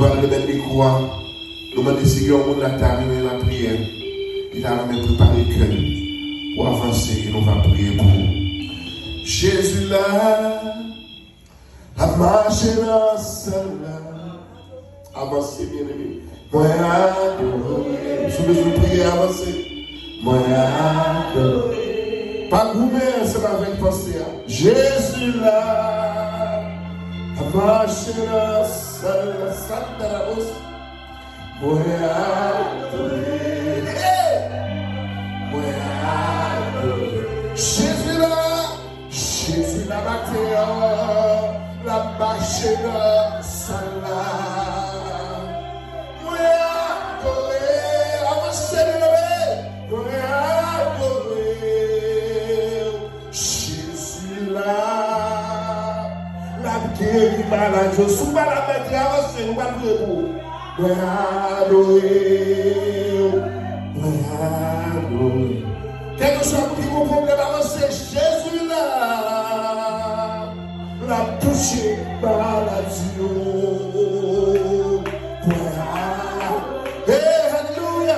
nous allons mettre les croix. Nous allons décider au monde la terminer la prière. Il a même préparé le cœur pour avancer et nous allons prier pour vous. Jésus là, a marché dans celle-là. Avancez, bien aimé. Moi, adoré. Sous besoin de prier, avancez. Moi, adoré. Pas gourmet, c'est avec pensée. Jésus là, a marché dans celle-là. Sainte de la bosse. Moi, adoré. Moi, adoré. Jésus la bataille, la marche dans celle-là. Moi, adoré, avancez de lever. Moi, adoré. Jésus là, la guéri malade. Je suis pas la bête, avancez, nous allons prier pour. Moi, adoré. Moi, adoré. Quelque chose qui vous problème avancer, Jésus là, l'a touché par la Dieu. Alléluia.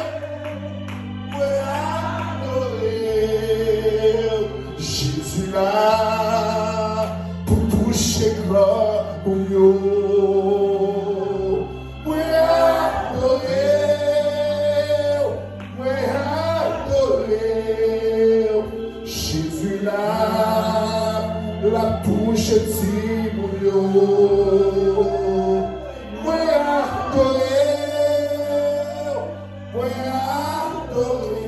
Jésus là, pour toucher gloire pour nous. La touche de Moulio. Moi adoré. Moi adoré.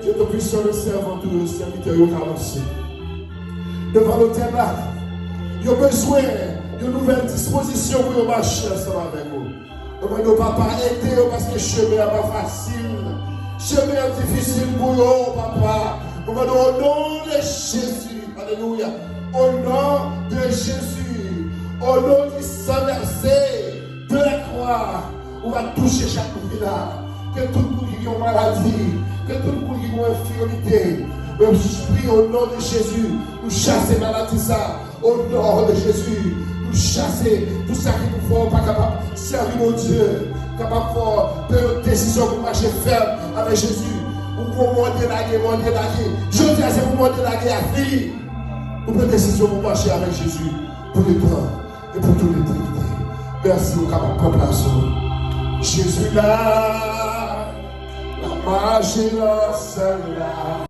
Dieu te puisse le servant, tout le serviteur, il a avancé. Devant le terrain, il a besoin d'une nouvelle disposition pour marcher ensemble avec vous. Nous ne papa aider parce que le chemin n'est pas facile. Le chemin est difficile pour vous, papa. Nous au nom de Jésus. Alléluia. Au nom de Jésus, au nom du sang versé de la croix, on va toucher chaque là. Que tout le monde qui a une maladie, que tout le monde qui a une infirmité, je prie au nom de Jésus, nous chasser maladie ça. Au nom de Jésus, nous chasser tout ça qui nous faut pas capable de servir mon Dieu, capable de faire une décision pour marcher ferme avec Jésus. Vous monter la guerre, Je dis à ce moment de la guerre à fini. Vous prenez décision pour marcher avec Jésus pour le temps et pour toute l'éternité. Merci au capable de place. Jésus là, la marche là, celle-là.